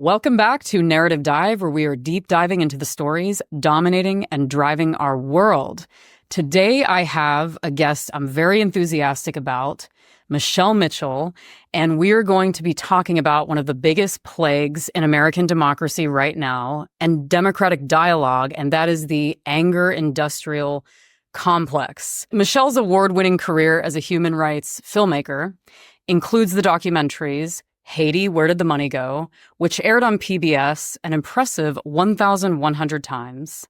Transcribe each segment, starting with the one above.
Welcome back to Narrative Dive, where we are deep diving into the stories dominating and driving our world. Today, I have a guest I'm very enthusiastic about, Michele Mitchell, and we are going to be talking about one of the biggest plagues in American democracy right now and democratic dialogue, and that is the anger industrial complex. Michele's award-winning career as a human rights filmmaker includes the documentaries Haiti, Where Did the Money Go?, which aired on PBS an impressive 1,100 times,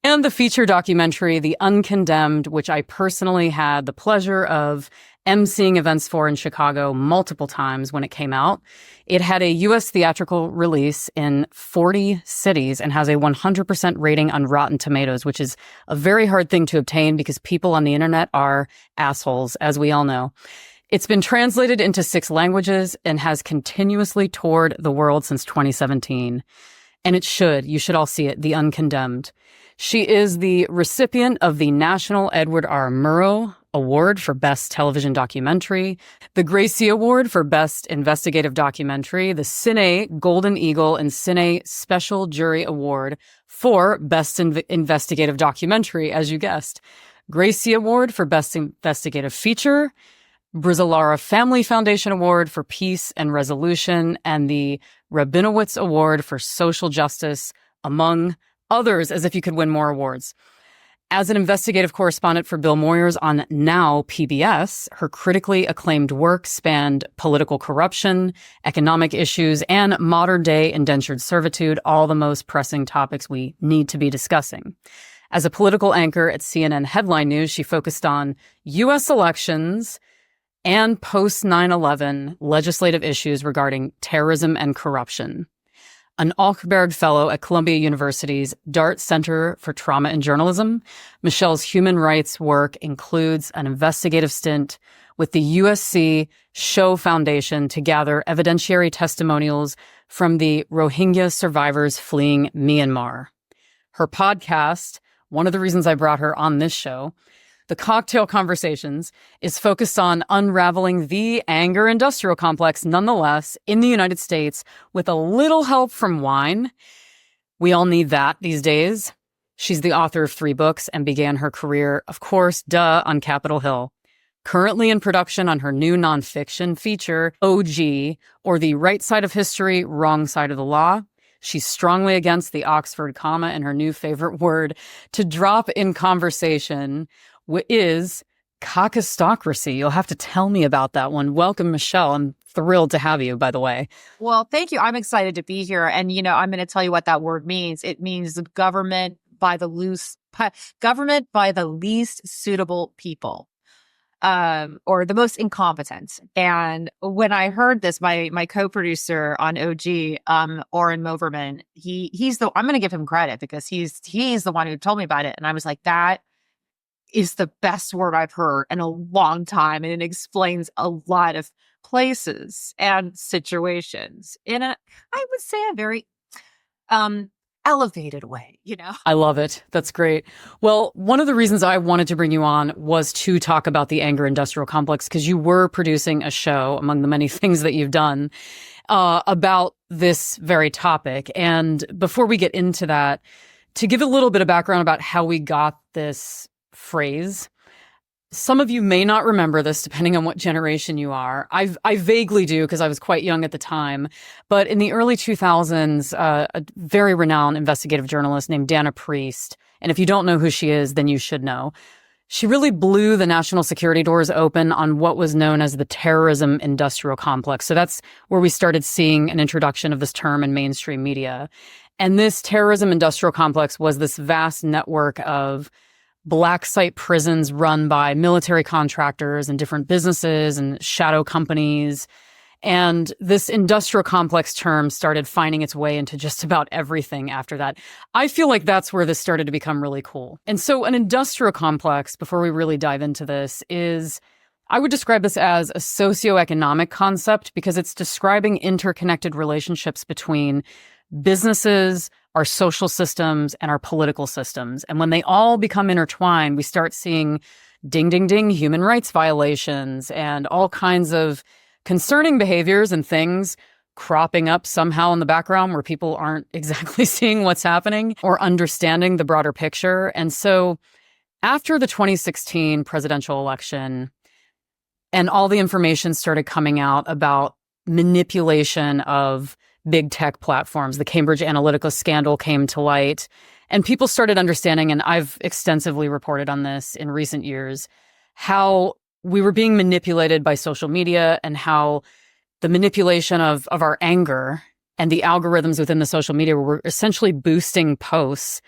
and the feature documentary, The Uncondemned, which I personally had the pleasure of emceeing events for in Chicago multiple times when it came out. It had a U.S. theatrical release in 40 cities and has a 100% rating on Rotten Tomatoes, which is a very hard thing to obtain because people on the internet are assholes, as we all know. It's been translated into 6 languages and has continuously toured the world since 2017. And you should all see it, The Uncondemned. She is the recipient of the National Edward R. Murrow Award for Best Television Documentary, the Gracie Award for Best Investigative Documentary, the CINE Golden Eagle and CINE Special Jury Award for Best Investigative Documentary, as you guessed, Gracie Award for Best Investigative Feature, Brizzolara Family Foundation Award for Peace and Resolution, and the Rabinowitz Award for Social Justice, among others, as if you could win more awards. As an investigative correspondent for Bill Moyers on Now PBS, her critically acclaimed work spanned political corruption, economic issues, and modern-day indentured servitude, all the most pressing topics we need to be discussing. As a political anchor at CNN Headline News, she focused on U.S. elections and post-9/11 legislative issues regarding terrorism and corruption. An Ochberg Fellow at Columbia University's Dart Center for Trauma and Journalism, Michele's human rights work includes an investigative stint with the USC Shoah Foundation to gather evidentiary testimonials from the Rohingya survivors fleeing Myanmar. Her podcast, one of the reasons I brought her on this show, The Cocktail Conversations, is focused on unraveling the anger industrial complex, nonetheless, in the United States with a little help from wine. We all need that these days. She's the author of 3 books and began her career, of course, on Capitol Hill. Currently in production on her new nonfiction feature, OG, or The Right Side of History, Wrong Side of the Law. She's strongly against the Oxford comma, and her new favorite word to drop in conversation is kakistocracy. You'll have to tell me about that one. Welcome, Michele. I'm thrilled to have you, by the way. Well, thank you. I'm excited to be here. And, I'm going to tell you what that word means. It means government by the least suitable people, or the most incompetent. And when I heard this, my co-producer on OG, Oren Moverman, I'm going to give him credit because he's the one who told me about it. And I was like, that is the best word I've heard in a long time. And it explains a lot of places and situations in I would say, a very elevated way, I love it. That's great. Well, one of the reasons I wanted to bring you on was to talk about the anger industrial complex, because you were producing a show, among the many things that you've done, about this very topic. And before we get into that, to give a little bit of background about how we got this phrase. Some of you may not remember this, depending on what generation you are. I vaguely do, because I was quite young at the time. But in the early 2000s, a very renowned investigative journalist named Dana Priest, and if you don't know who she is, then you should know, she really blew the national security doors open on what was known as the terrorism industrial complex. So that's where we started seeing an introduction of this term in mainstream media. And this terrorism industrial complex was this vast network of black site prisons run by military contractors and different businesses and shadow companies. And this industrial complex term started finding its way into just about everything after that. I feel like that's where this started to become really cool. And so an industrial complex, before we really dive into this, I would describe this as a socioeconomic concept because it's describing interconnected relationships between businesses, our social systems, and our political systems. And when they all become intertwined, we start seeing ding, ding, ding, human rights violations and all kinds of concerning behaviors and things cropping up somehow in the background where people aren't exactly seeing what's happening or understanding the broader picture. And so after the 2016 presidential election and all the information started coming out about manipulation of big tech platforms, the Cambridge Analytica scandal came to light, and people started understanding, and I've extensively reported on this in recent years, how we were being manipulated by social media and how the manipulation of our anger and the algorithms within the social media were essentially boosting posts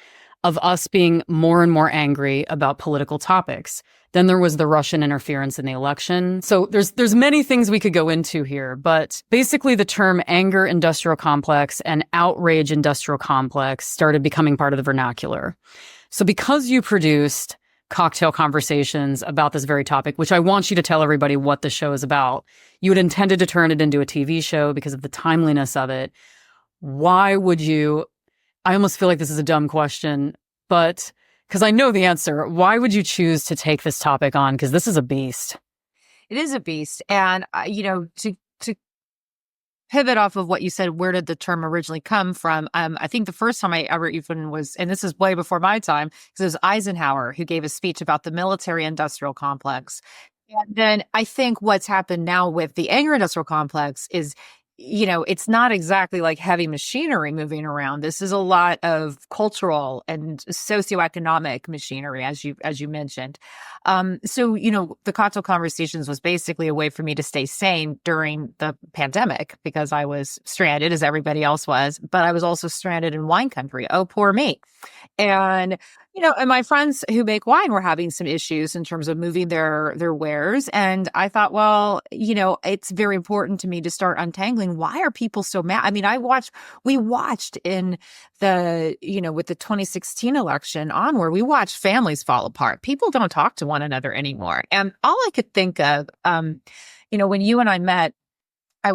of us being more and more angry about political topics. Then there was the Russian interference in the election. So there's many things we could go into here, but basically the term anger industrial complex and outrage industrial complex started becoming part of the vernacular. So because you produced cocktail conversations about this very topic, which I want you to tell everybody what the show is about. You had intended to turn it into a TV show because of the timeliness of it. Why would you, I almost feel like this is a dumb question, but because I know the answer, why would you choose to take this topic on? Because this is a beast. It is a beast. And, to pivot off of what you said, where did the term originally come from? I think the first time I ever even was, and this is way before my time, because it was Eisenhower who gave a speech about the military industrial complex. And then I think what's happened now with the anger industrial complex is, it's not exactly like heavy machinery moving around. This is a lot of cultural and socioeconomic machinery, as you mentioned. So, the cocktail conversations was basically a way for me to stay sane during the pandemic because I was stranded, as everybody else was, but I was also stranded in wine country. Oh, poor me. And and my friends who make wine were having some issues in terms of moving their wares. And I thought, well, it's very important to me to start untangling. Why are people so mad? I mean, we watched in the, with the 2016 election onward, we watched families fall apart. People don't talk to one another anymore. And all I could think of, when you and I met, I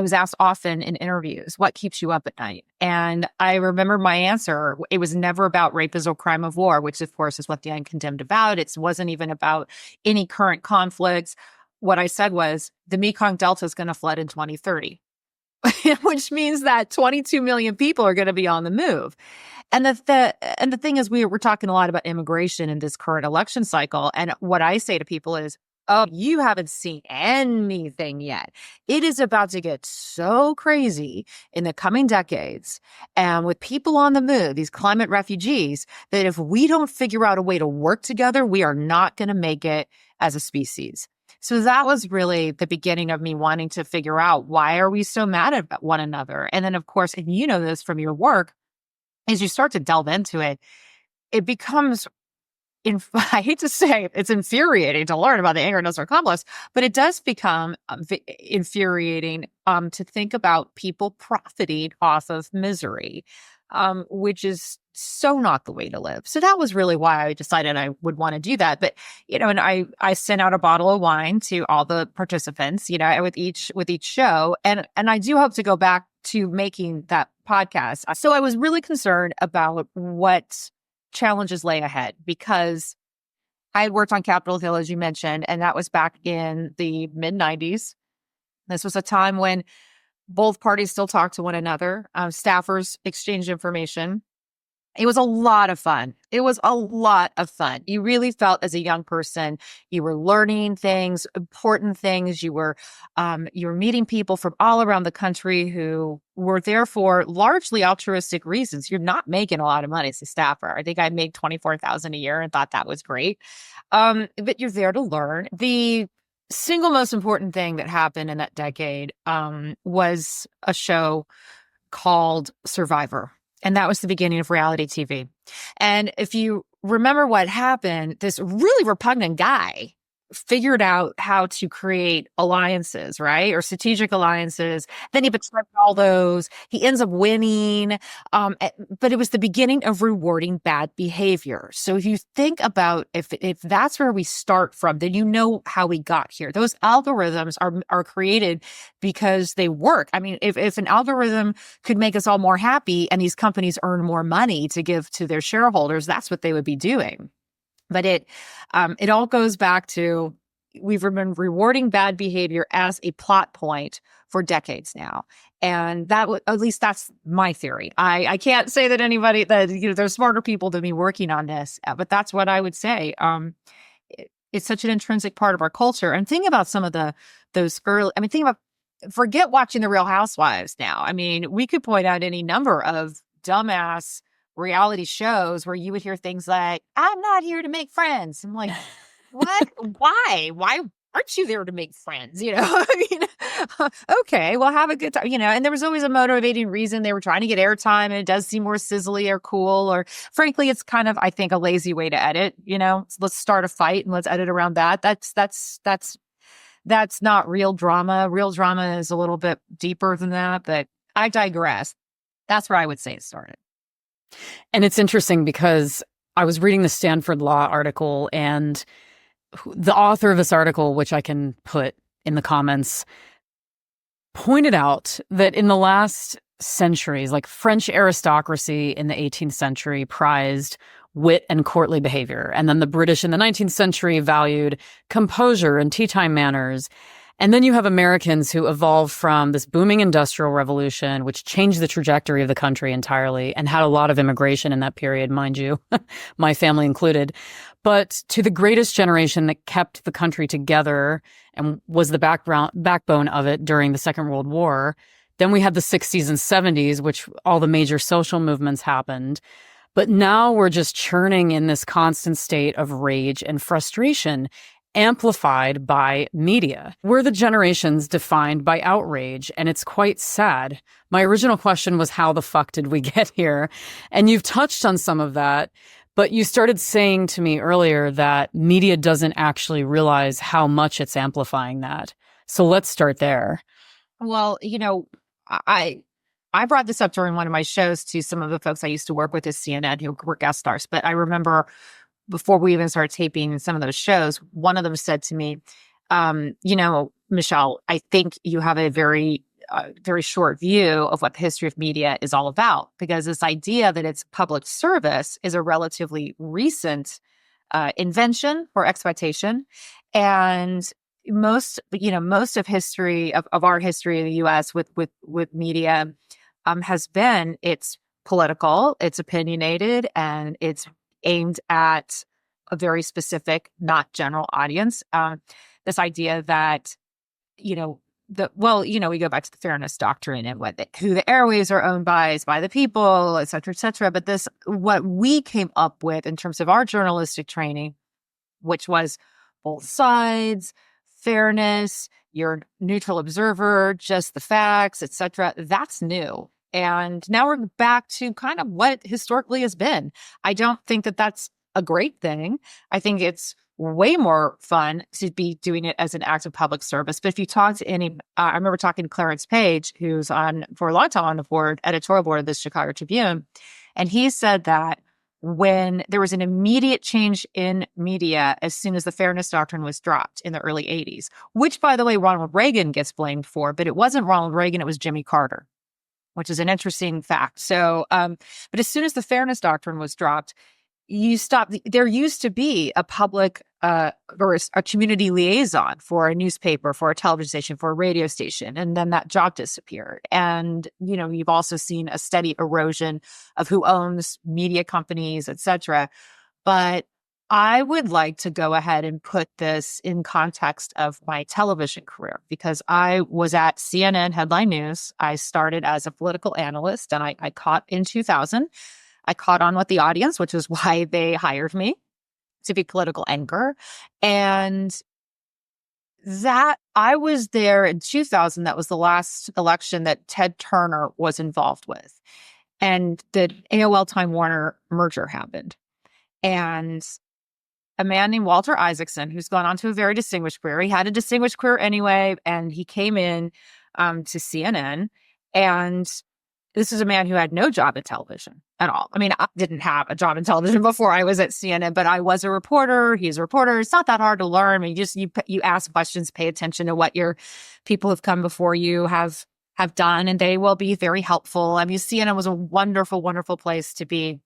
was asked often in interviews, what keeps you up at night? And I remember my answer. It was never about rape as a crime of war, which of course is what the Uncondemned about. It wasn't even about any current conflicts. What I said was the Mekong Delta is going to flood in 2030, which means that 22 million people are going to be on the move. And the thing is, we're talking a lot about immigration in this current election cycle. And what I say to people is, oh, you haven't seen anything yet. It is about to get so crazy in the coming decades. And with people on the move, these climate refugees, that if we don't figure out a way to work together, we are not going to make it as a species. So that was really the beginning of me wanting to figure out, why are we so mad at one another? And then, of course, and you know this from your work, as you start to delve into it, it becomes, I hate to say it's infuriating to learn about the anger industrial complex, but it does become infuriating to think about people profiting off of misery, which is so not the way to live. So that was really why I decided I would want to do that. But, and I sent out a bottle of wine to all the participants, with each show. And I do hope to go back to making that podcast. So I was really concerned about what challenges lay ahead, because I had worked on Capitol Hill, as you mentioned, and that was back in the mid-90s. This was a time when both parties still talked to one another. Staffers exchanged information. It was a lot of fun. You really felt, as a young person, you were learning things, important things. You were meeting people from all around the country who were there for largely altruistic reasons. You're not making a lot of money as a staffer. I think I made $24,000 a year and thought that was great. But you're there to learn. The single most important thing that happened in that decade was a show called Survivor. And that was the beginning of reality TV. And if you remember what happened, this really repugnant guy figured out how to create alliances, right? Or strategic alliances. Then he betrayed all those. He ends up winning. But it was the beginning of rewarding bad behavior. So if you think about if that's where we start from, then you know how we got here. Those algorithms are created because they work. I mean, if an algorithm could make us all more happy and these companies earn more money to give to their shareholders, that's what they would be doing. But it all goes back to, we've been rewarding bad behavior as a plot point for decades now. And at least that's my theory. I can't say that anybody that, there's smarter people than me working on this, but that's what I would say. It's such an intrinsic part of our culture. And think about some of those early, forget watching The Real Housewives now. I mean, we could point out any number of dumbass reality shows where you would hear things like, I'm not here to make friends. I'm like, what? Why? Why aren't you there to make friends? Okay, well, have a good time, and there was always a motivating reason. They were trying to get airtime, and it does seem more sizzly or cool, or frankly, it's kind of, I think, a lazy way to edit, let's start a fight and let's edit around that. That's not real drama. Real drama is a little bit deeper than that, but I digress. That's where I would say it started. And it's interesting because I was reading the Stanford Law article, and the author of this article, which I can put in the comments, pointed out that in the last centuries, like French aristocracy in the 18th century prized wit and courtly behavior. And then the British in the 19th century valued composure and tea time manners. And then you have Americans who evolved from this booming industrial revolution, which changed the trajectory of the country entirely and had a lot of immigration in that period, mind you, my family included, but to the greatest generation that kept the country together and was the backbone of it during the Second World War. Then we had the 60s and 70s, which all the major social movements happened. But now we're just churning in this constant state of rage and frustration, amplified by media. We're the generations defined by outrage, and it's quite sad. My original question was, how the fuck did we get here? And you've touched on some of that, but you started saying to me earlier that media doesn't actually realize how much it's amplifying that. So let's start there. Well, I brought this up during one of my shows to some of the folks I used to work with at CNN who were guest stars, but I remember before we even started taping some of those shows, one of them said to me, Michelle, I think you have a very short view of what the history of media is all about, because this idea that it's public service is a relatively recent invention or expectation. And most of history of our history in the U.S. with media has been, it's political, it's opinionated, and it's aimed at a very specific, not general audience. This idea that, we go back to the fairness doctrine and who the airwaves are owned by is by the people, et cetera, et cetera. But what we came up with in terms of our journalistic training, which was both sides, fairness, you're a neutral observer, just the facts, et cetera, that's new. And now we're back to kind of what historically has been. I don't think that that's a great thing. I think it's way more fun to be doing it as an act of public service. But if you talk to I remember talking to Clarence Page, who's for a long time on the editorial board of the Chicago Tribune, and he said that when there was an immediate change in media as soon as the fairness doctrine was dropped in the early 80s, which, by the way, Ronald Reagan gets blamed for, but it wasn't Ronald Reagan, it was Jimmy Carter, which is an interesting fact. So, but as soon as the fairness doctrine was dropped, there used to be a public or a community liaison for a newspaper, for a television station, for a radio station, and then that job disappeared. And, you've also seen a steady erosion of who owns media companies, et cetera. But I would like to go ahead and put this in context of my television career, because I was at CNN Headline News. I started as a political analyst, and I caught in 2000. I caught on with the audience, which is why they hired me to be political anchor. And that I was there in 2000. That was the last election that Ted Turner was involved with. And the AOL Time Warner merger happened. And a man named Walter Isaacson, who's gone on to a very distinguished career. He had a distinguished career anyway, and he came in to CNN. And this is a man who had no job in television at all. I mean, I didn't have a job in television before I was at CNN, but I was a reporter. He's a reporter. It's not that hard to learn. I mean, you ask questions, pay attention to what your people who've come before you have done, and they will be very helpful. I mean, CNN was a wonderful, wonderful place to be.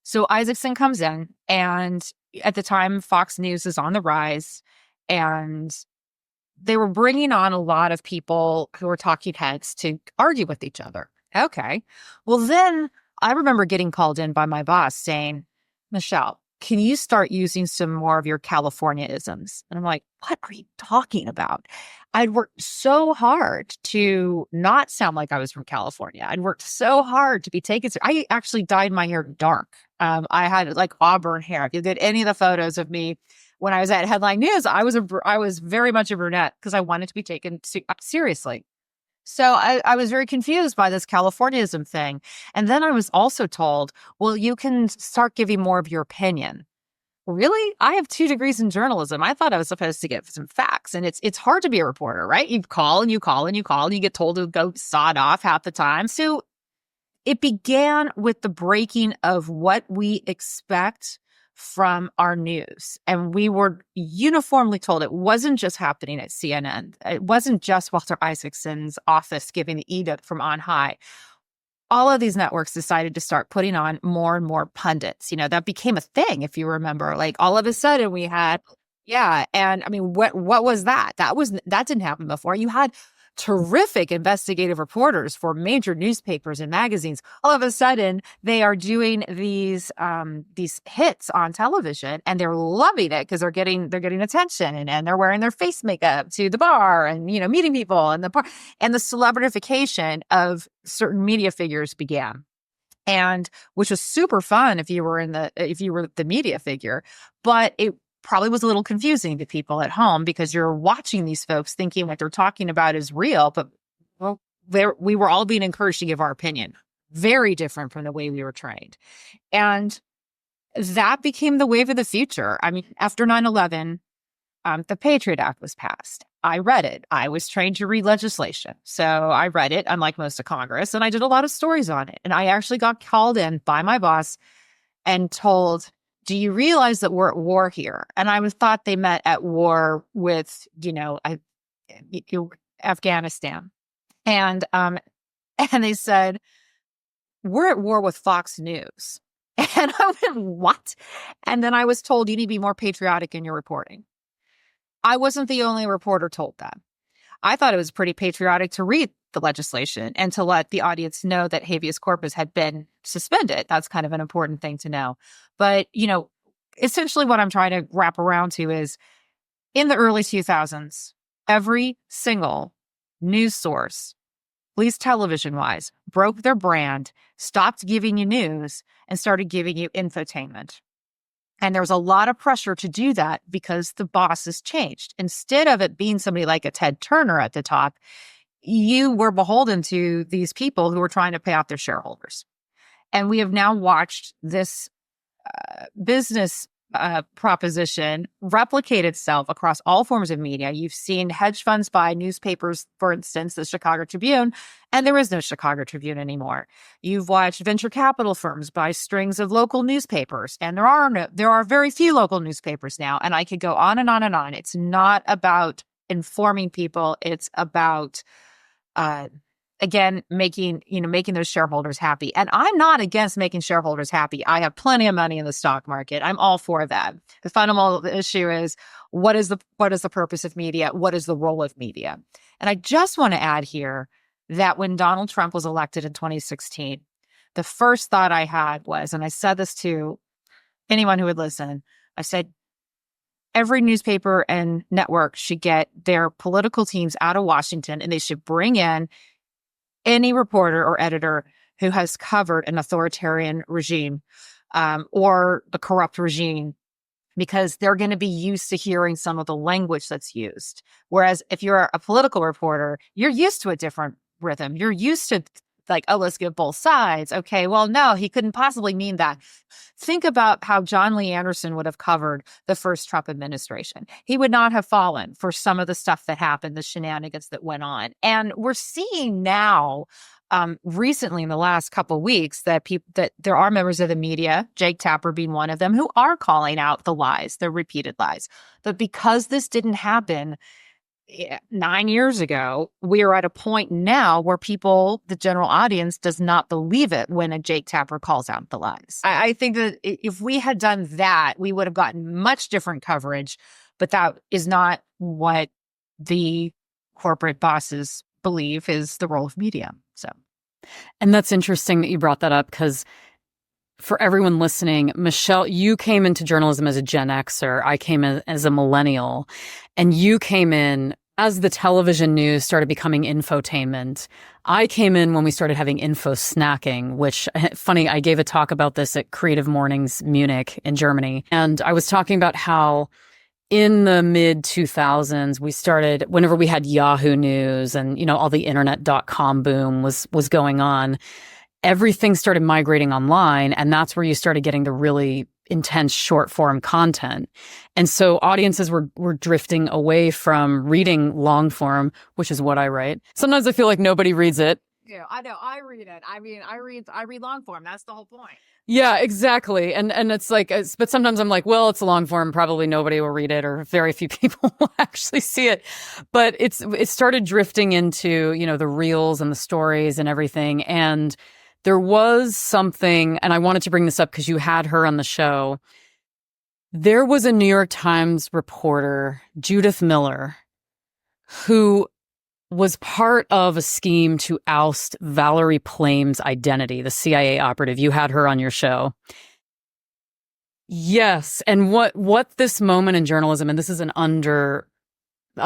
So Isaacson comes in, and at the time, Fox News is on the rise, and they were bringing on a lot of people who were talking heads to argue with each other. Okay. Well, then I remember getting called in by my boss saying, Michelle, can you start using some more of your California-isms? And I'm like, what are you talking about? I'd worked so hard to not sound like I was from California. I'd worked so hard to be taken. I actually dyed my hair dark. I had like auburn hair. If you did any of the photos of me when I was at Headline News, I was very much a brunette because I wanted to be taken seriously. So I was very confused by this Californiaism thing. And then I was also told, well, you can start giving more of your opinion. Really? I have 2 degrees in journalism. I thought I was supposed to get some facts. And it's hard to be a reporter, right? You call and you call and you call and you get told to go sod off half the time. So it began with the breaking of what we expect from our news. And we were uniformly told it wasn't just happening at CNN. It wasn't just Walter Isaacson's office giving the edict from on high. All of these networks decided to start putting on more and more pundits. You know, that became a thing, if you remember. Like all of a sudden we had, yeah. And I mean, what was that? That didn't happen before. You had terrific investigative reporters for major newspapers and magazines. All of a sudden, they are doing these hits on television, and they're loving it because they're getting attention, and they're wearing their face makeup to the bar, and meeting people and the bar, and the celebritification of certain media figures began, and which was super fun if you were the media figure, but it probably was a little confusing to people at home because you're watching these folks thinking what they're talking about is real, but we were all being encouraged to give our opinion. Very different from the way we were trained. And that became the wave of the future. I mean, after 9/11, the Patriot Act was passed. I read it. I was trained to read legislation. So I read it, unlike most of Congress, and I did a lot of stories on it. And I actually got called in by my boss and told, do you realize that we're at war here? And I thought they meant at war with, Afghanistan. And they said, we're at war with Fox News. And I went, what? And then I was told, you need to be more patriotic in your reporting. I wasn't the only reporter told that. I thought it was pretty patriotic to read the legislation and to let the audience know that habeas corpus had been suspended. That's kind of an important thing to know. But, essentially what I'm trying to wrap around to is in the early 2000s, every single news source, at least television-wise, broke their brand, stopped giving you news, and started giving you infotainment. And there was a lot of pressure to do that because the bosses changed. Instead of it being somebody like a Ted Turner at the top, you were beholden to these people who were trying to pay off their shareholders. And we have now watched this business proposition replicate itself across all forms of media. You've seen hedge funds buy newspapers, for instance, the Chicago Tribune, and there is no Chicago Tribune anymore. You've watched venture capital firms buy strings of local newspapers, and there are very few local newspapers now. And I could go on and on and on. It's not about informing people. It's about again, making those shareholders happy. And I'm not against making shareholders happy. I have plenty of money in the stock market. I'm all for that. The fundamental issue is what is the purpose of media? What is the role of media? And I just want to add here that when Donald Trump was elected in 2016, the first thought I had was, and I said this to anyone who would listen, I said, every newspaper and network should get their political teams out of Washington, and they should bring in any reporter or editor who has covered an authoritarian regime or a corrupt regime, because they're going to be used to hearing some of the language that's used. Whereas if you're a political reporter, you're used to a different rhythm. You're used to like, oh, let's give both sides. Okay, well, no, he couldn't possibly mean that. Think about how John Lee Anderson would have covered the first Trump administration. He would not have fallen for some of the stuff that happened, the shenanigans that went on. And we're seeing now, recently in the last couple of weeks, that there are members of the media, Jake Tapper being one of them, who are calling out the lies, the repeated lies. But because this didn't happen 9 years ago, we are at a point now where people, the general audience, does not believe it when a Jake Tapper calls out the lies. I think that if we had done that, we would have gotten much different coverage, but that is not what the corporate bosses believe is the role of media. So, and that's interesting that you brought that up, because for everyone listening, Michele, you came into journalism as a Gen Xer. I came as a millennial, and you came in as the television news started becoming infotainment. I came in when we started having info snacking, which, funny, I gave a talk about this at Creative Mornings Munich in Germany. And I was talking about how in the mid 2000s, we started, whenever we had Yahoo News and, all the internet.com boom was going on, everything started migrating online, and that's where you started getting the really intense short form content. And so audiences were drifting away from reading long form, which is what I write. Sometimes I feel like nobody reads it. Yeah, I know. I read it. I mean, I read long form. That's the whole point. Yeah, exactly. And it's like, but sometimes I'm like, well, it's a long form. Probably nobody will read it, or very few people will actually see it. But it started drifting into, the reels and the stories and everything. And there was something, and I wanted to bring this up because you had her on the show. There was a New York Times reporter, Judith Miller, who was part of a scheme to oust Valerie Plame's identity, the CIA operative. You had her on your show. Yes. And what this moment in journalism, and this is a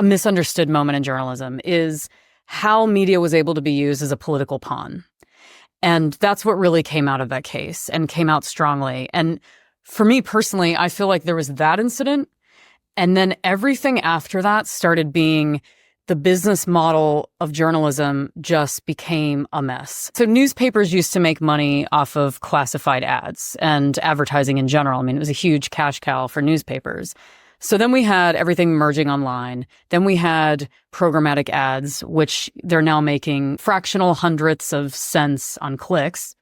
misunderstood moment in journalism, is how media was able to be used as a political pawn. And that's what really came out of that case, and came out strongly. And for me personally, I feel like there was that incident, and then everything after that started being the business model of journalism just became a mess. So newspapers used to make money off of classified ads and advertising in general. I mean, it was a huge cash cow for newspapers. So then we had everything merging online. Then we had programmatic ads, which they're now making fractional hundredths of cents on clicks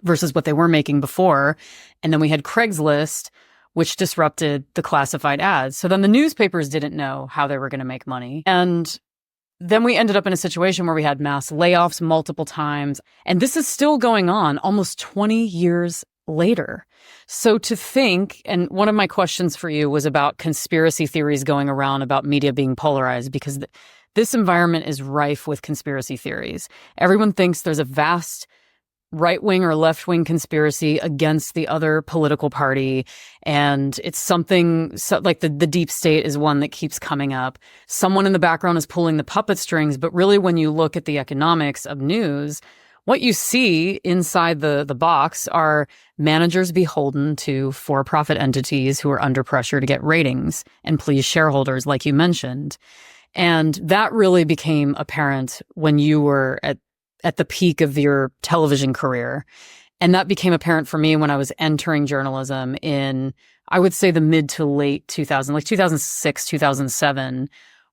versus what they were making before. And then we had Craigslist, which disrupted the classified ads. So then the newspapers didn't know how they were going to make money. And then we ended up in a situation where we had mass layoffs multiple times. And this is still going on almost 20 years later. So to think, and one of my questions for you was about conspiracy theories going around about media being polarized, because this environment is rife with conspiracy theories. Everyone thinks there's a vast right-wing or left-wing conspiracy against the other political party. And it's something like the deep state is one that keeps coming up. Someone in the background is pulling the puppet strings. But really, when you look at the economics of news, what you see inside the box are managers beholden to for-profit entities who are under pressure to get ratings and please shareholders, like you mentioned. And that really became apparent when you were at the peak of your television career. And that became apparent for me when I was entering journalism in, I would say, the mid to late 2000, like 2006, 2007,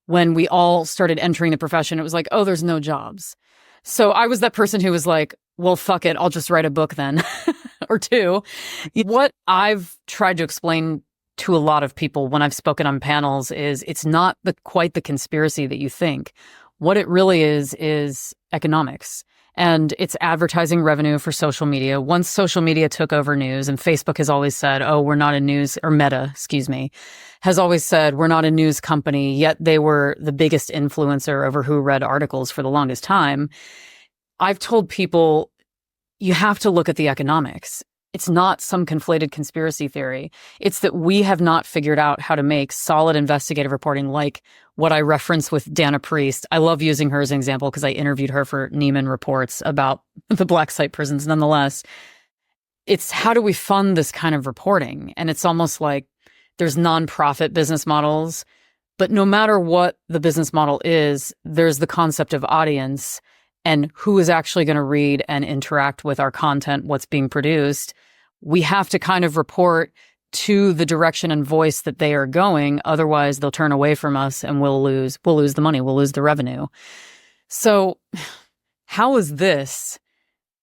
when we all started entering the profession. It was like, oh, there's no jobs. So I was that person who was like, well, fuck it, I'll just write a book then, or two. What I've tried to explain to a lot of people when I've spoken on panels is it's not quite the conspiracy that you think. What it really is economics. And it's advertising revenue for social media. Once social media took over news, and Facebook has always said, oh, we're not a news, or Meta, has always said, we're not a news company, yet they were the biggest influencer over who read articles for the longest time. I've told people, you have to look at the economics. It's not some conflated conspiracy theory. It's that we have not figured out how to make solid investigative reporting like what I reference with Dana Priest. I love using her as an example because I interviewed her for Neiman Reports about the black site prisons. Nonetheless, it's how do we fund this kind of reporting? And it's almost like there's nonprofit business models, but no matter what the business model is, there's the concept of audience and who is actually going to read and interact with our content, what's being produced. We have to kind of report to the direction and voice that they are going. Otherwise, they'll turn away from us and we'll lose the money. We'll lose the revenue. So how is this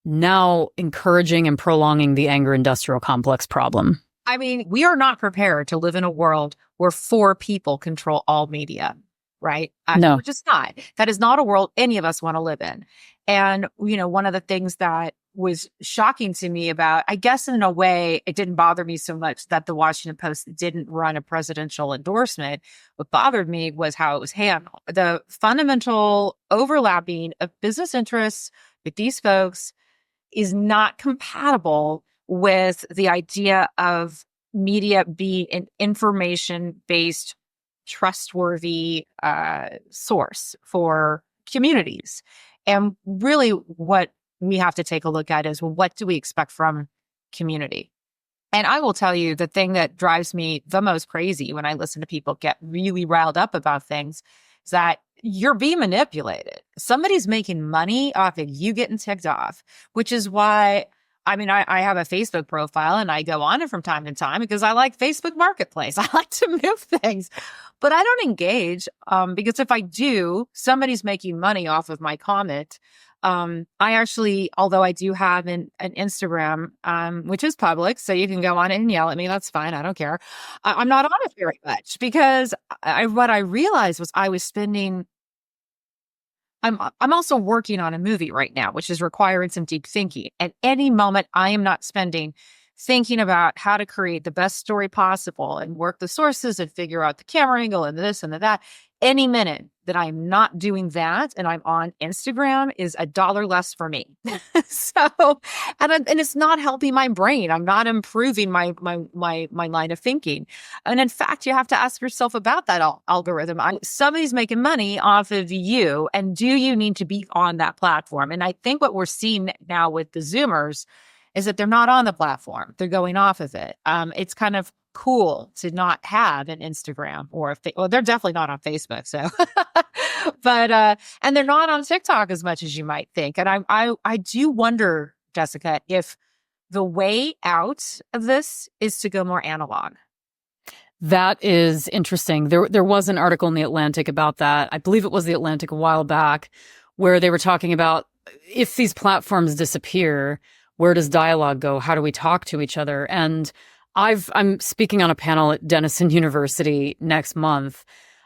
now encouraging and prolonging the anger industrial complex problem? I mean, we are not prepared to live in a world where 4 people control all media, right? No. We're just not. That is not a world any of us want to live in. And, one of the things that was shocking to me about, I guess in a way, it didn't bother me so much that the Washington Post didn't run a presidential endorsement. What bothered me was how it was handled. The fundamental overlapping of business interests with these folks is not compatible with the idea of media being an information-based, trustworthy source for communities. And really what we have to take a look at is, well, what do we expect from community? And I will tell you, the thing that drives me the most crazy when I listen to people get really riled up about things is that you're being manipulated. Somebody's making money off of you getting ticked off, which is why, I mean, I have a Facebook profile and I go on it from time to time because I like Facebook Marketplace. I like to move things, but I don't engage because if I do, somebody's making money off of my comment. I actually, although I do have an Instagram, which is public, so you can go on it and yell at me. That's fine. I don't care. I'm not on it very much because what I realized was I was spending. I'm also working on a movie right now, which is requiring some deep thinking. At any moment, I am not spending thinking about how to create the best story possible and work the sources and figure out the camera angle and this and that. Any minute that I'm not doing that and I'm on Instagram is $1 less for me. So, and it's not helping my brain. I'm not improving my line of thinking. And in fact, you have to ask yourself about that algorithm. Somebody's making money off of you, and do you need to be on that platform? And I think what we're seeing now with the Zoomers is that they're not on the platform. They're going off of it. It's kind of cool to not have an Instagram or well, they're definitely not on Facebook. So, but, and they're not on TikTok as much as you might think. And I do wonder, Jessica, if the way out of this is to go more analog. That is interesting. There was an article in The Atlantic about that. I believe it was The Atlantic a while back, where they were talking about if these platforms disappear, where does dialogue go? How do we talk to each other? And I'm speaking on a panel at Denison University next month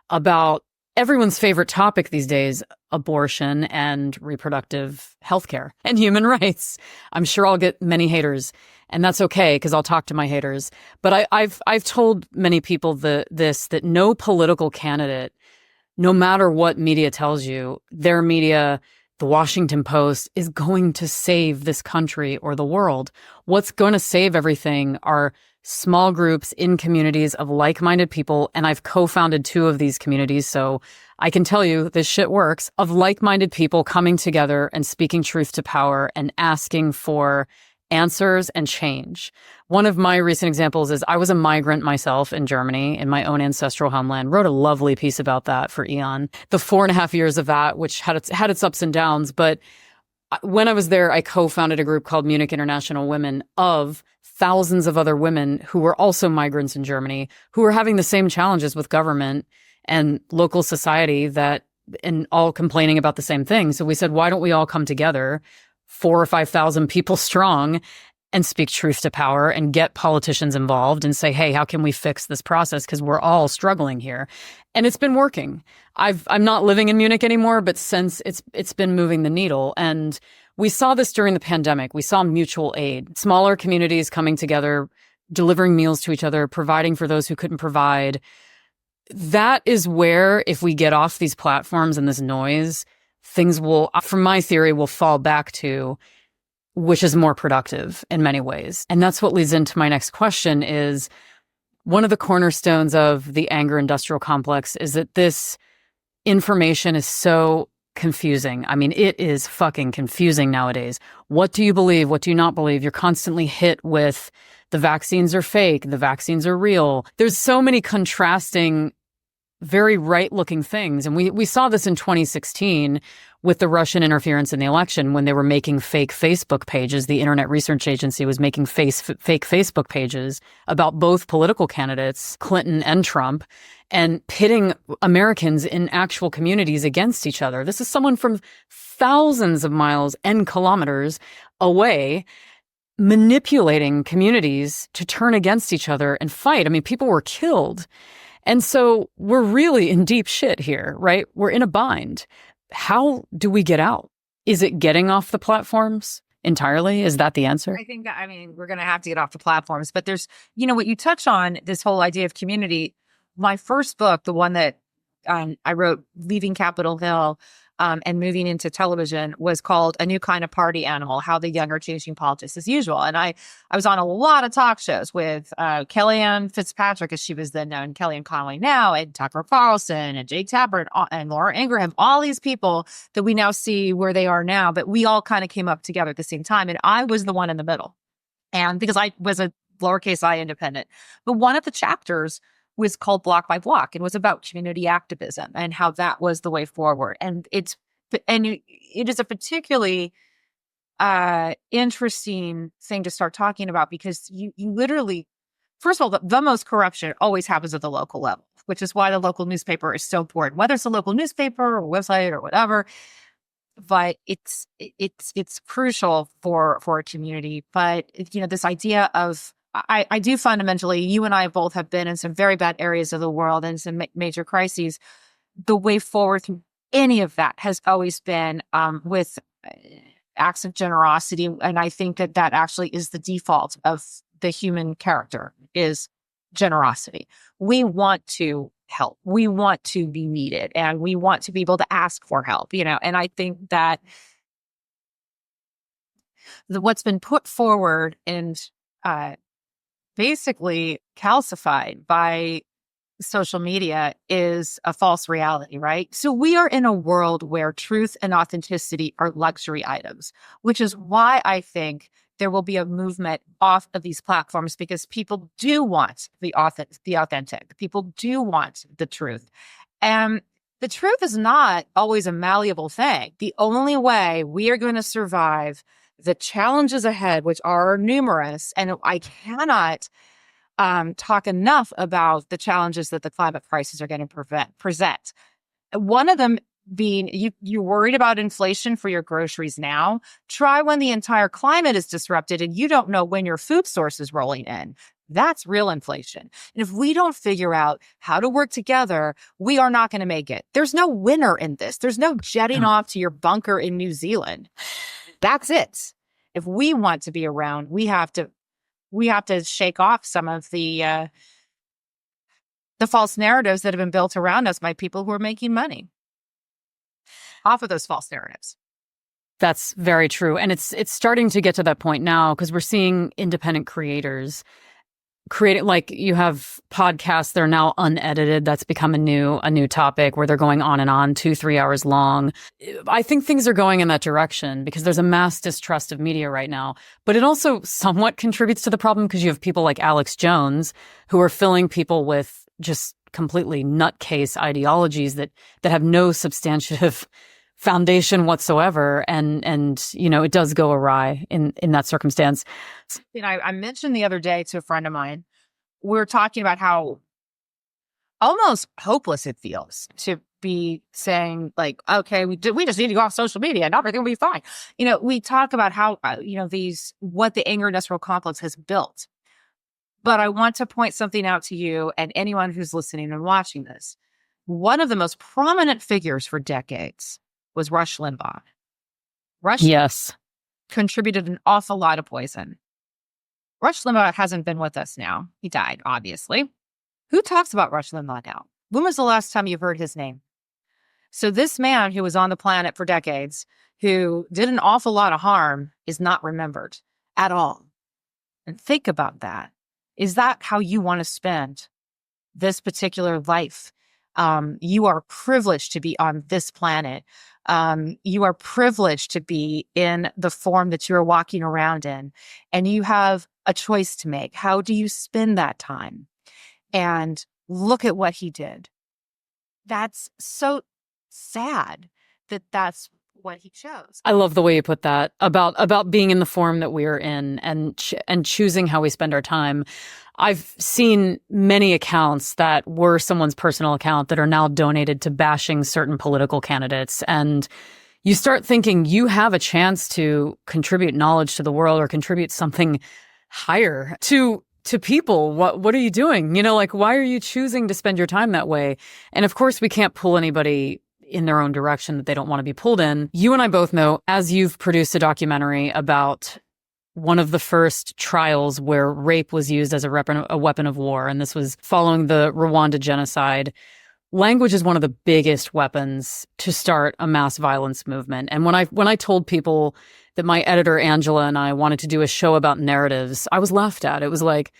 about everyone's favorite topic these days, abortion and reproductive health care and human rights. I'm sure I'll get many haters, and that's okay because I'll talk to my haters. But I've told many people that no political candidate, no matter what media tells you, their media, the Washington Post, is going to save this country or the world. What's going to save everything are small groups in communities of like-minded people, and I've co-founded 2 of these communities, so I can tell you this shit works, of like-minded people coming together and speaking truth to power and asking for answers and change. One of my recent examples is I was a migrant myself in Germany, in my own ancestral homeland, wrote a lovely piece about that for Eon. The 4.5 years of that, which had its ups and downs, but when I was there, I co-founded a group called Munich International Women of thousands of other women who were also migrants in Germany, who were having the same challenges with government and local society and all complaining about the same thing. So we said, why don't we all come together, 4,000 or 5,000 people strong, and speak truth to power and get politicians involved and say, hey, how can we fix this process? Because we're all struggling here. And it's been working. I'm not living in Munich anymore, but since it's been moving the needle. And we saw this during the pandemic. We saw mutual aid, smaller communities coming together, delivering meals to each other, providing for those who couldn't provide. That is where, if we get off these platforms and this noise, things will, from my theory, will fall back to, which is more productive in many ways. And that's what leads into my next question is, one of the cornerstones of the anger industrial complex is that this information is so confusing. I mean, it is fucking confusing nowadays. What do you believe? What do you not believe? You're constantly hit with the vaccines are fake, the vaccines are real. There's so many contrasting, very right-looking things. And we saw this in 2016 with the Russian interference in the election when they were making fake Facebook pages. The Internet Research Agency was making fake Facebook pages about both political candidates, Clinton and Trump, and pitting Americans in actual communities against each other. This is someone from thousands of miles and kilometers away manipulating communities to turn against each other and fight. I mean, people were killed. And so we're really in deep shit here, right? We're in a bind. How do we get out? Is it getting off the platforms? entirely? Is that the answer? I think that, I mean, we're going to have to get off the platforms, but there's, what you touch on, this whole idea of community. My first book, the one that I wrote, Leaving Capitol Hill, and moving into television, was called A New Kind of Party Animal, How the Young Are Changing Politics as Usual. And I was on a lot of talk shows with Kellyanne Fitzpatrick, as she was then known, Kellyanne Conway now, and Tucker Carlson, and Jake Tapper, and Laura Ingraham, all these people that we now see where they are now, but we all kind of came up together at the same time. And I was the one in the middle. And because I was a lowercase I independent. But one of the chapters was called Block by Block, and was about community activism and how that was the way forward. And it is a particularly interesting thing to start talking about, because you literally, first of all, the most corruption always happens at the local level, which is why the local newspaper is so important, whether it's a local newspaper or website or whatever. But it's crucial for a community. But this idea of, I do fundamentally, you and I both have been in some very bad areas of the world and some major crises. The way forward through any of that has always been with acts of generosity. And I think that actually is the default of the human character, is generosity. We want to help. We want to be needed, and we want to be able to ask for help, and I think that what's been put forward and basically calcified by social media is a false reality, right? So we are in a world where truth and authenticity are luxury items, which is why I think there will be a movement off of these platforms, because people do want the authentic. People do want the truth. And the truth is not always a malleable thing. The only way we are going to survive the challenges ahead, which are numerous, and I cannot talk enough about the challenges that the climate crisis are going to present. One of them being, you're worried about inflation for your groceries now. Try when the entire climate is disrupted and you don't know when your food source is rolling in. That's real inflation. And if we don't figure out how to work together, we are not going to make it. There's no winner in this. There's no jetting off to your bunker in New Zealand. That's it. If we want to be around, we have to shake off some of the false narratives that have been built around us by people who are making money off of those false narratives. That's very true. And it's starting to get to that point now, because we're seeing independent creators creating, like, you have podcasts that are now unedited. That's become a new topic where they're going on and on, 2-3 hours long. I think things are going in that direction because there's a mass distrust of media right now. But it also somewhat contributes to the problem, because you have people like Alex Jones who are filling people with just completely nutcase ideologies that have no substantive foundation whatsoever. And it does go awry in that circumstance. I mentioned the other day to a friend of mine, we were talking about how almost hopeless it feels to be saying, like, okay, we just need to go off social media and everything will be fine. We talk about how, what the anger industrial complex has built. But I want to point something out to you and anyone who's listening and watching this. One of the most prominent figures for decades was Rush Limbaugh. Yes. Contributed an awful lot of poison. Rush Limbaugh hasn't been with us now. He died, obviously. Who talks about Rush Limbaugh now? When was the last time you heard his name? So this man who was on the planet for decades, who did an awful lot of harm, is not remembered at all. And think about that. Is that how you want to spend this particular life? You are privileged to be on this planet. You are privileged to be in the form that you're walking around in, and you have a choice to make. How do you spend that time? And look at what he did. That's so sad that that's what he chose. I love the way you put that about being in the form that we're in and choosing how we spend our time. I've seen many accounts that were someone's personal account that are now donated to bashing certain political candidates. And you start thinking you have a chance to contribute knowledge to the world or contribute something higher to people. What are you doing? Why are you choosing to spend your time that way? And of course, we can't pull anybody in their own direction that they don't want to be pulled in. You and I both know, as you've produced a documentary about one of the first trials where rape was used as a weapon of war, and this was following the Rwanda genocide. Language is one of the biggest weapons to start a mass violence movement. And when I told people that my editor Angela and I wanted to do a show about narratives, I was laughed at. It was like,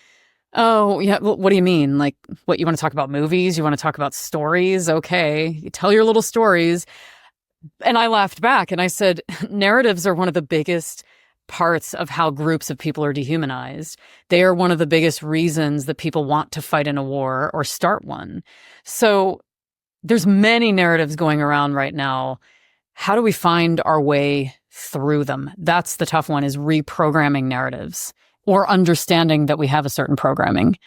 oh, yeah, well, what do you mean? Like, what, you want to talk about movies? You want to talk about stories? Okay, you tell your little stories. And I laughed back and I said, narratives are one of the biggest parts of how groups of people are dehumanized. They are one of the biggest reasons that people want to fight in a war or start one. So there's many narratives going around right now. How do we find our way through them? That's the tough one, is reprogramming narratives or understanding that we have a certain programming.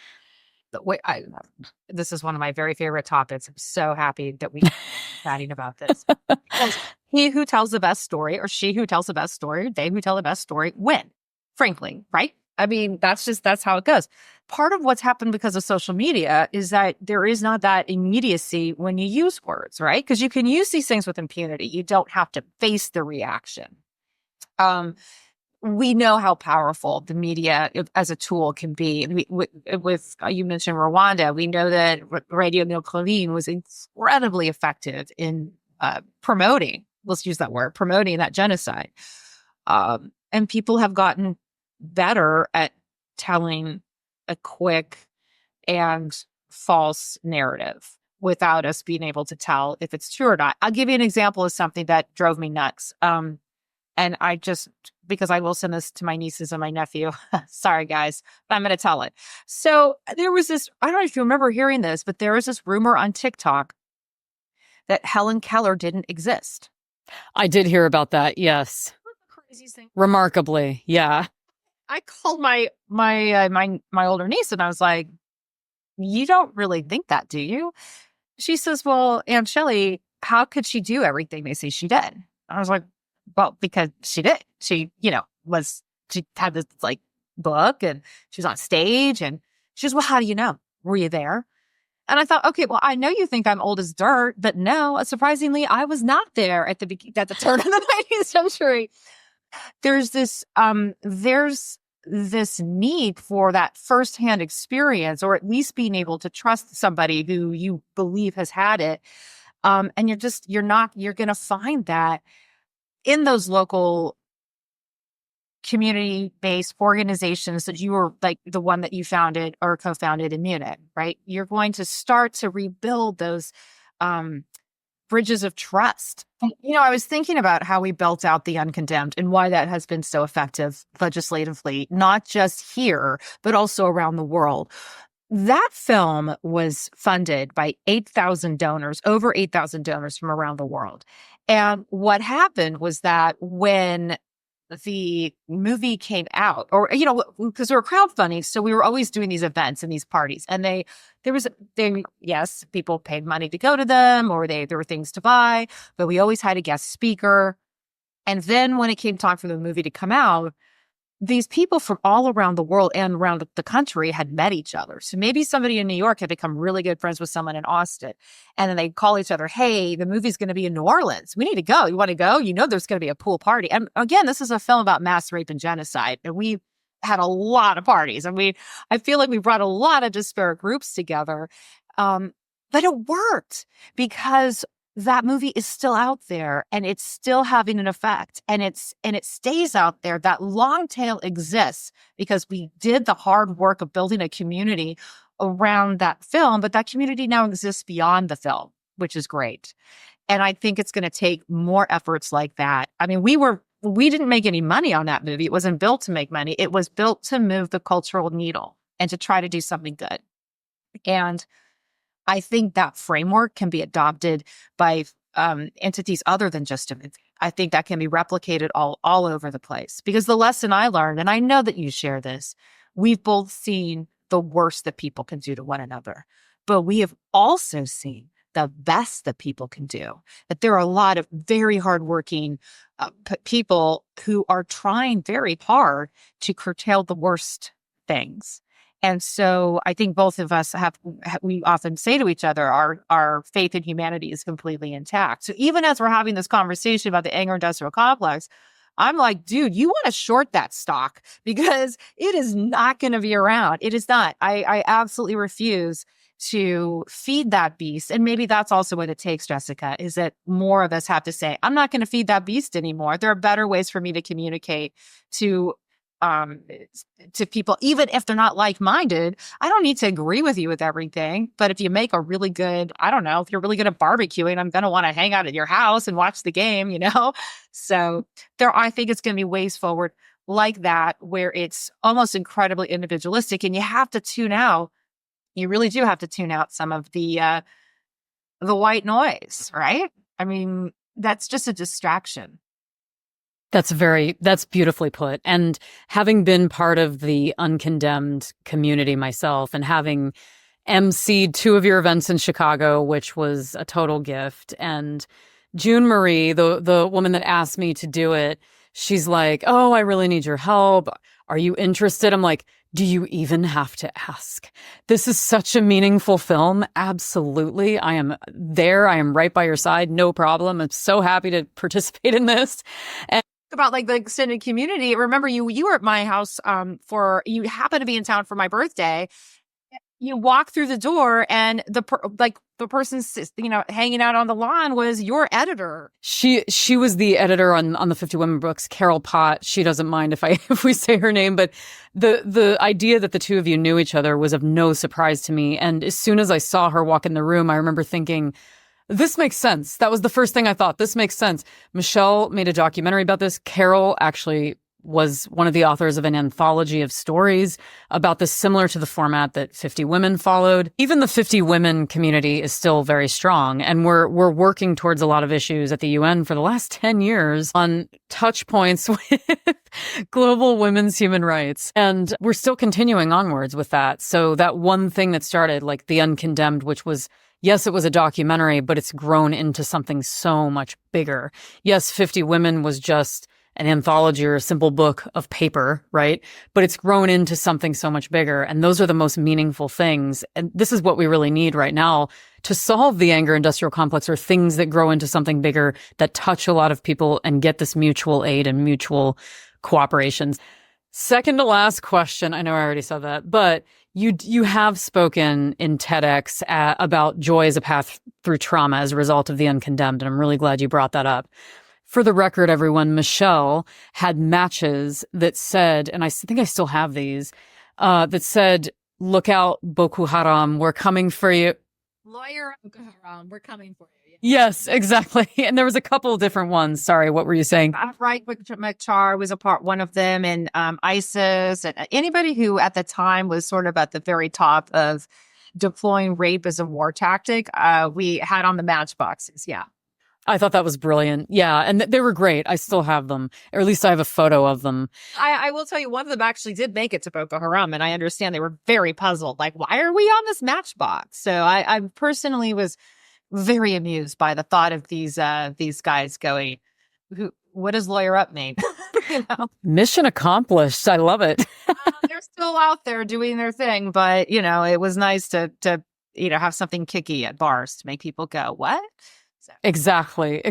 This is one of my very favorite topics. I'm so happy that we're chatting about this. Because he who tells the best story, or she who tells the best story, or they who tell the best story win, frankly, right? I mean, that's how it goes. Part of what's happened because of social media is that there is not that immediacy when you use words, right? Because you can use these things with impunity. You don't have to face the reaction. We know how powerful the media as a tool can be. With you mentioned Rwanda, we know that Radio Nil was incredibly effective in promoting, let's use that word, promoting that genocide. And people have gotten better at telling a quick and false narrative without us being able to tell if it's true or not. I'll give you an example of something that drove me nuts. And I just, because I will send this to my nieces and my nephew. Sorry, guys, but I'm going to tell it. So there was this, I don't know if you remember hearing this, but there was this rumor on TikTok that Helen Keller didn't exist. I did hear about that, yes. What the craziest thing? Remarkably, yeah. I called my older niece and I was like, you don't really think that, do you? She says, well, Aunt Shelley, how could she do everything they say she did? I was like, well, because she did. She, she had this like book and she was on stage and she says, well, how do you know? Were you there? And I thought, okay, well, I know you think I'm old as dirt, but no, surprisingly, I was not there at the turn of the 19th century. There's this need for that firsthand experience, or at least being able to trust somebody who you believe has had it. And you're going to find that in those local community-based organizations that you were like the one that you founded or co-founded in Munich, right? You're going to start to rebuild those bridges of trust. I was thinking about how we built out the Uncondemned and why that has been so effective legislatively, not just here, but also around the world. That film was funded by 8,000 donors, over 8,000 donors from around the world. And what happened was that when the movie came out, or, because we were crowdfunding, so we were always doing these events and these parties. And yes, people paid money to go to them, or there were things to buy, but we always had a guest speaker. And then when it came time for the movie to come out, these people from all around the world and around the country had met each other. So maybe somebody in New York had become really good friends with someone in Austin. And then they'd call each other, hey, the movie's going to be in New Orleans. We need to go. You want to go? There's going to be a pool party. And again, this is a film about mass rape and genocide. And we had a lot of parties. I feel like we brought a lot of disparate groups together. But it worked because that movie is still out there and it's still having an effect, and it stays out there. That long tail exists because we did the hard work of building a community around that film, but that community now exists beyond the film, which is great. And I think it's going to take more efforts like that. I mean, we didn't make any money on that movie. It wasn't built to make money. It was built to move the cultural needle and to try to do something good. And I think that framework can be adopted by entities other than just a movie. I think that can be replicated all over the place. Because the lesson I learned, and I know that you share this, we've both seen the worst that people can do to one another. But we have also seen the best that people can do. That there are a lot of very hardworking people who are trying very hard to curtail the worst things. And so I think both of us we often say to each other, our faith in humanity is completely intact. So even as we're having this conversation about the anger industrial complex, I'm like, dude, you want to short that stock because it is not going to be around. It is not. I absolutely refuse to feed that beast. And maybe that's also what it takes, Jessica, is that more of us have to say, I'm not going to feed that beast anymore. There are better ways for me to communicate um, to people, even if they're not like-minded. I don't need to agree with you with everything. But if you make a really good, I don't know, if you're really good at barbecuing, I'm going to want to hang out at your house and watch the game, you know? So I think it's going to be ways forward like that, where it's almost incredibly individualistic, and you have to tune out. You really do have to tune out some of the white noise, right? I mean, that's just a distraction. That's beautifully put. And having been part of the Uncondemned community myself, and having emceed 2 of your events in Chicago, which was a total gift. And June Marie, the woman that asked me to do it, she's like, "Oh, I really need your help. Are you interested?" I'm like, "Do you even have to ask? This is such a meaningful film. Absolutely. I am there. I am right by your side. No problem. I'm so happy to participate in this." And about like the extended community. Remember, you were at my house you happened to be in town for my birthday. You walk through the door, and the person hanging out on the lawn was your editor. She was the editor on the 50 Women books, Carol Pott. She doesn't mind if we say her name, but the idea that the 2 of you knew each other was of no surprise to me. And as soon as I saw her walk in the room, I remember thinking, this makes sense. That was the first thing I thought. This makes sense. Michele made a documentary about this. Carol actually was one of the authors of an anthology of stories about this, similar to the format that 50 Women followed. Even the 50 Women community is still very strong, and we're working towards a lot of issues at the UN for the last 10 years on touch points with global women's human rights. And we're still continuing onwards with that. So that one thing that started, like the Uncondemned, which was, yes, it was a documentary, but it's grown into something so much bigger. Yes, 50 Women was just an anthology or a simple book of paper, right? But it's grown into something so much bigger. And those are the most meaningful things. And this is what we really need right now to solve the anger industrial complex, or things that grow into something bigger that touch a lot of people and get this mutual aid and mutual cooperations. Second to last question. I know I already said that, but you have spoken in TEDx about joy as a path through trauma as a result of the Uncondemned. And I'm really glad you brought that up. For the record, everyone, Michele had matches that said, and I think I still have these, that said, "Look out, Boko Haram, we're coming for you." Lawyer Boko Haram, we're coming for you. Yes, exactly. And there was a couple of different ones. Sorry, what were you saying? Right, Machar was one of them, and ISIS, and anybody who at the time was sort of at the very top of deploying rape as a war tactic, we had on the matchboxes. Yeah. I thought that was brilliant. Yeah. And they were great. I still have them, or at least I have a photo of them. I will tell you, one of them actually did make it to Boko Haram, and I understand they were very puzzled. Like, why are we on this matchbox? So I personally was very amused by the thought of these guys going, what does lawyer up mean? Mission accomplished. I love it. They're still out there doing their thing, but it was nice to have something kicky at bars to make people go, what? So. Exactly.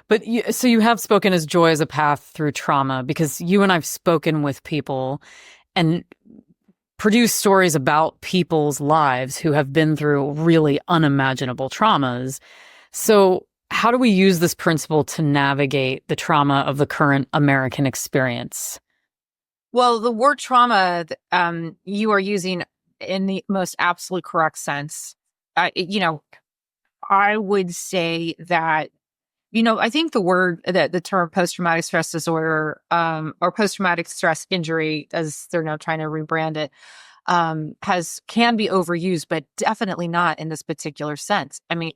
But so you have spoken as joy as a path through trauma, because you and I've spoken with people and produced stories about people's lives who have been through really unimaginable traumas. So how do we use this principle to navigate the trauma of the current American experience? Well, the word trauma, you are using in the most absolute correct sense. I would say that, I think the term post-traumatic stress disorder, or post-traumatic stress injury, as they're now trying to rebrand it, can be overused, but definitely not in this particular sense. I mean,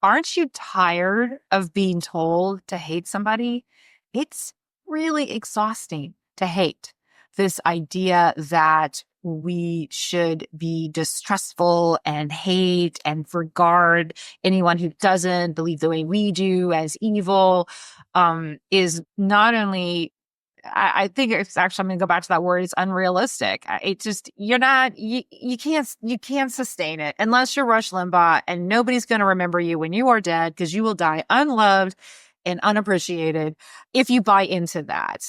aren't you tired of being told to hate somebody? It's really exhausting to hate. This idea that we should be distrustful and hate and regard anyone who doesn't believe the way we do as evil, is not only I think it's actually, I'm going to go back to that word. It's unrealistic. It's just, you can't sustain it unless you're Rush Limbaugh, and nobody's going to remember you when you are dead, because you will die unloved and unappreciated if you buy into that.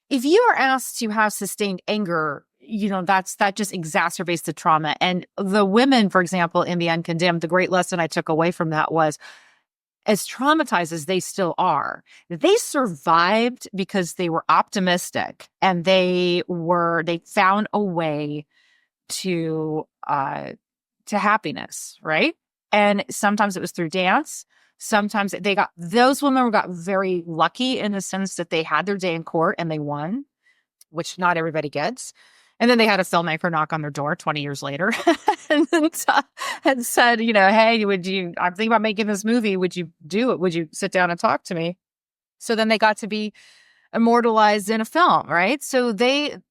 If you are asked to have sustained anger, that just exacerbates the trauma. And the women, for example, in the Uncondemned, the great lesson I took away from that was, as traumatized as they still are, they survived because they were optimistic, and they found a way to happiness, right? And sometimes it was through dance. Sometimes those women got very lucky in the sense that they had their day in court and they won, which not everybody gets. And then they had a filmmaker knock on their door 20 years later and said, hey, I'm thinking about making this movie. Would you do it? Would you sit down and talk to me? So then they got to be immortalized in a film, right? So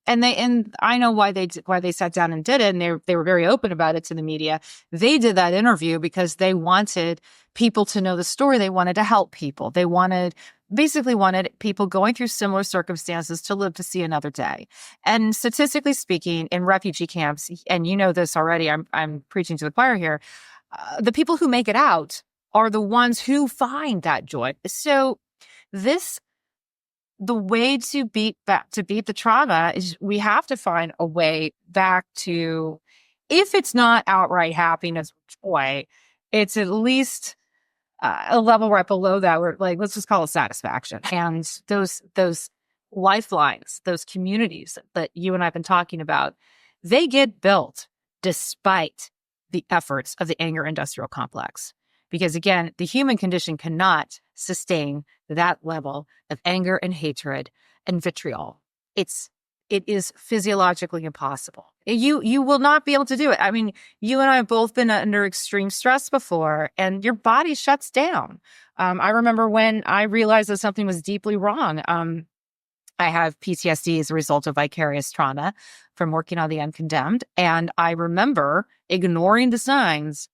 and I know why they sat down and did it, and they were very open about it to the media. They did that interview because they wanted people to know the story. They wanted to help people. They basically wanted people going through similar circumstances to live to see another day. And statistically speaking, in refugee camps, and you know this already, I'm preaching to the choir here, the people who make it out are the ones who find that joy. So the way to beat the trauma is we have to find a way back to, if it's not outright happiness or joy, it's at least a level right below that, where, like, let's just call it satisfaction. And those lifelines, those communities that you and I have been talking about, they get built despite the efforts of the anger industrial complex. Because again, the human condition cannot sustain that level of anger and hatred and vitriol. It is physiologically impossible. You will not be able to do it. I mean, you and I have both been under extreme stress before, and your body shuts down. I remember when I realized that something was deeply wrong. I have PTSD as a result of vicarious trauma from working on the Uncondemned, and I remember ignoring the signs.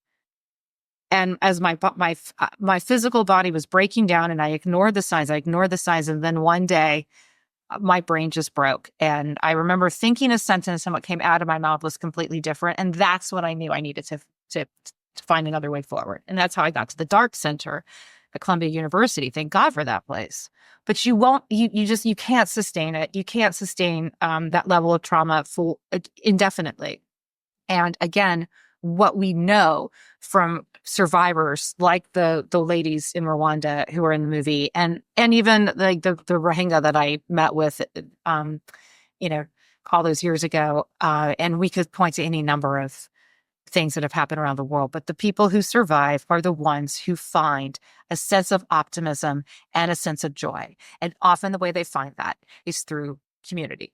And as my physical body was breaking down, and I ignored the signs, and then one day, my brain just broke. And I remember thinking a sentence, and what came out of my mouth was completely different. And that's what I knew I needed to find another way forward. And that's how I got to the Dark Center at Columbia University. Thank God for that place. But you can't sustain it. You can't sustain that level of trauma indefinitely. And again, what we know from survivors like the ladies in Rwanda who are in the movie, and even like the Rohingya that I met with, all those years ago, and we could point to any number of things that have happened around the world. But the people who survive are the ones who find a sense of optimism and a sense of joy. And often the way they find that is through community.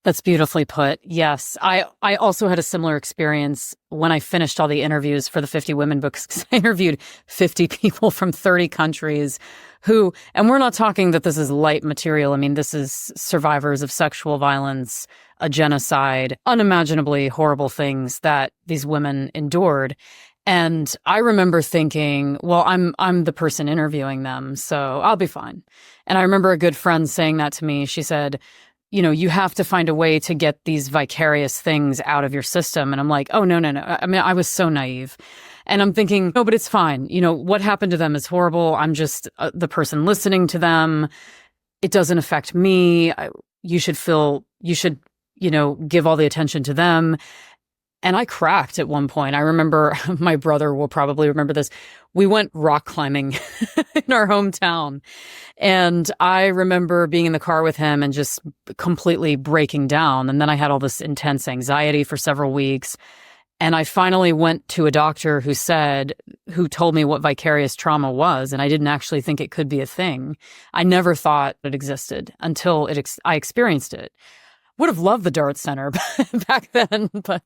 That's beautifully put. Yes. I also had a similar experience when I finished all the interviews for the 50 Women books, because I interviewed 50 people from 30 countries and we're not talking that this is light material. I mean, this is survivors of sexual violence, a genocide, unimaginably horrible things that these women endured. And I remember thinking, well, I'm the person interviewing them, so I'll be fine. And I remember a good friend saying that to me. She said, you have to find a way to get these vicarious things out of your system. And I'm like, oh, no. I mean, I was so naive. And I'm thinking, no, but it's fine. What happened to them is horrible. I'm just the person listening to them. It doesn't affect me. You should give all the attention to them. And I cracked at one point. I remember, my brother will probably remember this. We went rock climbing in our hometown. And I remember being in the car with him and just completely breaking down. And then I had all this intense anxiety for several weeks. And I finally went to a doctor who told me what vicarious trauma was. And I didn't actually think it could be a thing. I never thought it existed until I experienced it. Would have loved the Dart Center back then, but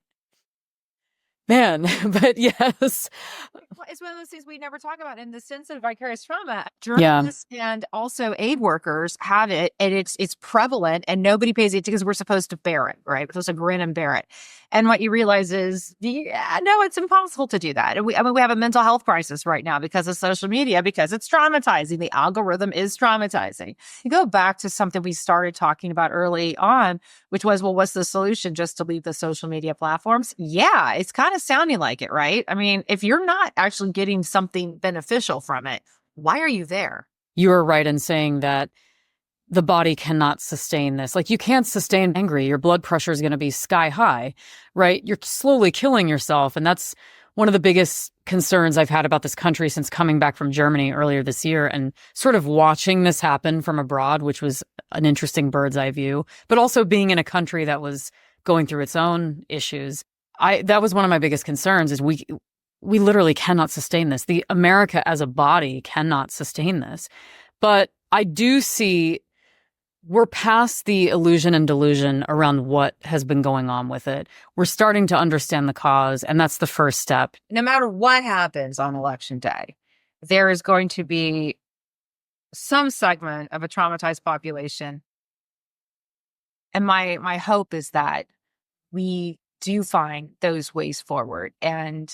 Man, but yes. Well, it's one of those things we never talk about in the sense of vicarious trauma. Yeah. Journalists and also aid workers have it, and it's prevalent, and nobody pays it because we're supposed to bear it, right? We're supposed to grin and bear it. And what you realize is, yeah, no, it's impossible to do that. And we have a mental health crisis right now because of social media, because it's traumatizing. The algorithm is traumatizing. You go back to something we started talking about early on, which was, well, what's the solution? Just to leave the social media platforms? Yeah, it's kind of sounding like it, right? I mean, if you're not actually getting something beneficial from it, why are you there? You are right in saying that the body cannot sustain this. Like, you can't sustain angry. Your blood pressure is going to be sky high, right? You're slowly killing yourself. And that's one of the biggest concerns I've had about this country since coming back from Germany earlier this year and sort of watching this happen from abroad, which was an interesting bird's eye view, but also being in a country that was going through its own issues. That was one of my biggest concerns is we literally cannot sustain this. The America as a body cannot sustain this. But I do see we're past the illusion and delusion around what has been going on with it. We're starting to understand the cause, and that's the first step. No matter what happens on election day, there is going to be some segment of a traumatized population. And my hope is that we do find those ways forward and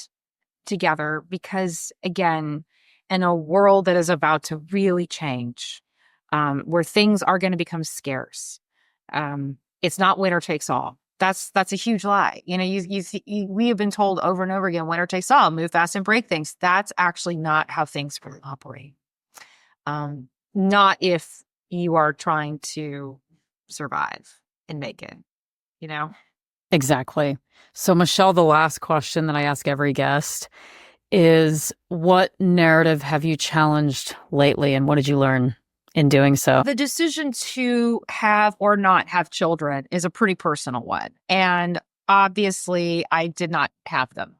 together, because again, in a world that is about to really change, where things are going to become scarce, it's not winner takes all. That's a huge lie. You know, we have been told over and over again, winner takes all, move fast and break things. That's actually not how things really operate. Not if you are trying to survive and make it, you know? Exactly. So, Michelle, the last question that I ask every guest is, what narrative have you challenged lately, and what did you learn in doing so? The decision to have or not have children is a pretty personal one. And obviously, I did not have them.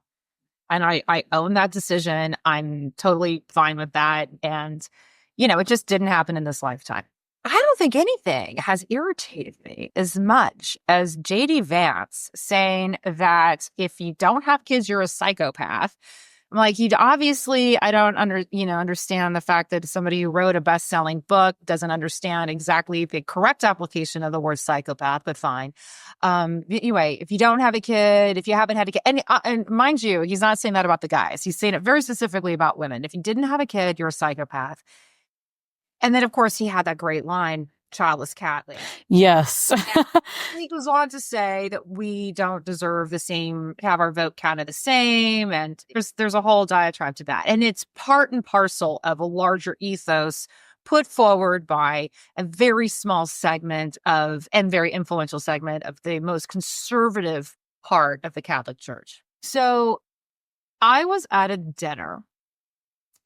And I own that decision. I'm totally fine with that. And, you know, it just didn't happen in this lifetime. I don't think anything has irritated me as much as JD Vance saying that if you don't have kids, you're a psychopath. I'm like, I don't understand the fact that somebody who wrote a best-selling book doesn't understand exactly the correct application of the word psychopath, but fine. Anyway, if you don't have a kid, if you haven't had a kid, and mind you, he's not saying that about the guys. He's saying it very specifically about women. If you didn't have a kid, you're a psychopath. And then, of course, he had that great line, childless cat lady. Yes. He goes on to say that we don't deserve have our vote counted the same. And there's a whole diatribe to that. And it's part and parcel of a larger ethos put forward by a very small segment and very influential segment of the most conservative part of the Catholic Church. So I was at a dinner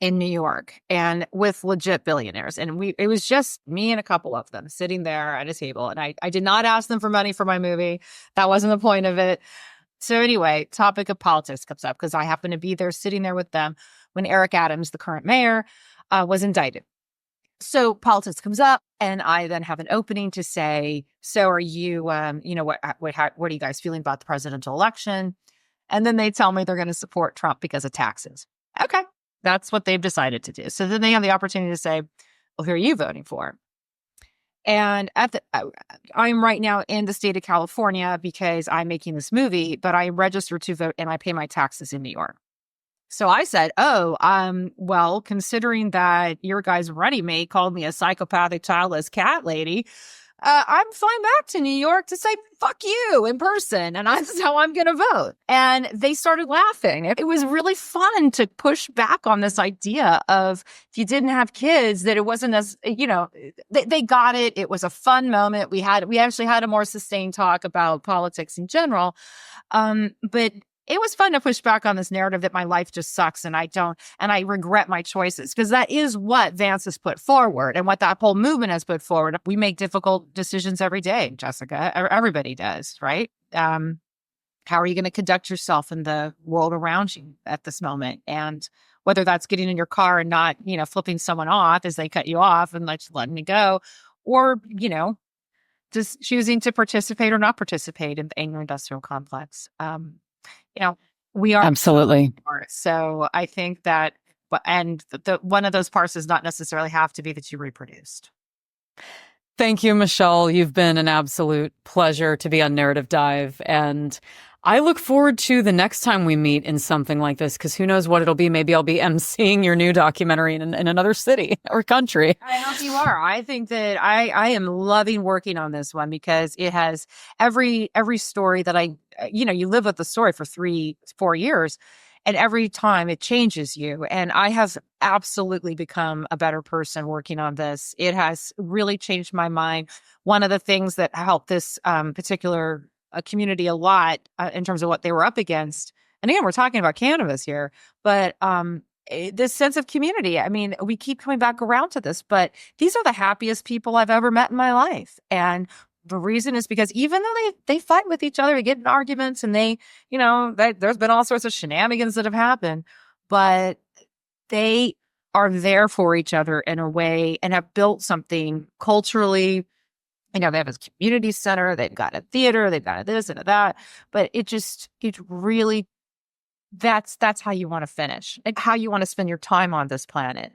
in New York and with legit billionaires. And it was just me and a couple of them sitting there at a table. And I did not ask them for money for my movie. That wasn't the point of it. So anyway, topic of politics comes up because I happen to be there sitting there with them when Eric Adams, the current mayor, was indicted. So politics comes up, and I then have an opening to say, so are you, what are you guys feeling about the presidential election? And then they tell me they're going to support Trump because of taxes. Okay. That's what they've decided to do. So then they have the opportunity to say, well, who are you voting for? And I'm right now in the state of California because I'm making this movie, but I registered to vote and I pay my taxes in New York. So I said, well, considering that your guy's running mate called me a psychopathic childless cat lady, I'm flying back to New York to say, fuck you in person. And that's how I'm going to vote. And they started laughing. It was really fun to push back on this idea of if you didn't have kids, that it wasn't as, they got it. It was a fun moment. We actually had a more sustained talk about politics in general. But it was fun to push back on this narrative that my life just sucks and I regret my choices, because that is what Vance has put forward and what that whole movement has put forward. We make difficult decisions every day, Jessica. Everybody does, right? How are you going to conduct yourself in the world around you at this moment? And whether that's getting in your car and not, flipping someone off as they cut you off and letting it go, or, just choosing to participate or not participate in the angry industrial complex. We are. Absolutely. So I think that, and the one of those parts does not necessarily have to be that you reproduced. Thank you, Michelle. You've been an absolute pleasure to be on Narrative Dive. And I look forward to the next time we meet in something like this, because who knows what it'll be. Maybe I'll be emceeing your new documentary in another city or country. I hope you are. I think that I am loving working on this one because it has every story that you live with the story for 3-4 years. And every time it changes you. And I have absolutely become a better person working on this. It has really changed my mind. One of the things that helped this particular community a lot in terms of what they were up against. And again, we're talking about cannabis here, but this sense of community. I mean, we keep coming back around to this, but these are the happiest people I've ever met in my life. And the reason is because even though they fight with each other, they get in arguments, and there's been all sorts of shenanigans that have happened, but they are there for each other in a way and have built something culturally. They have a community center, they've got a theater, they've got a this and a that, but it really, that's how you want to finish, and how you want to spend your time on this planet.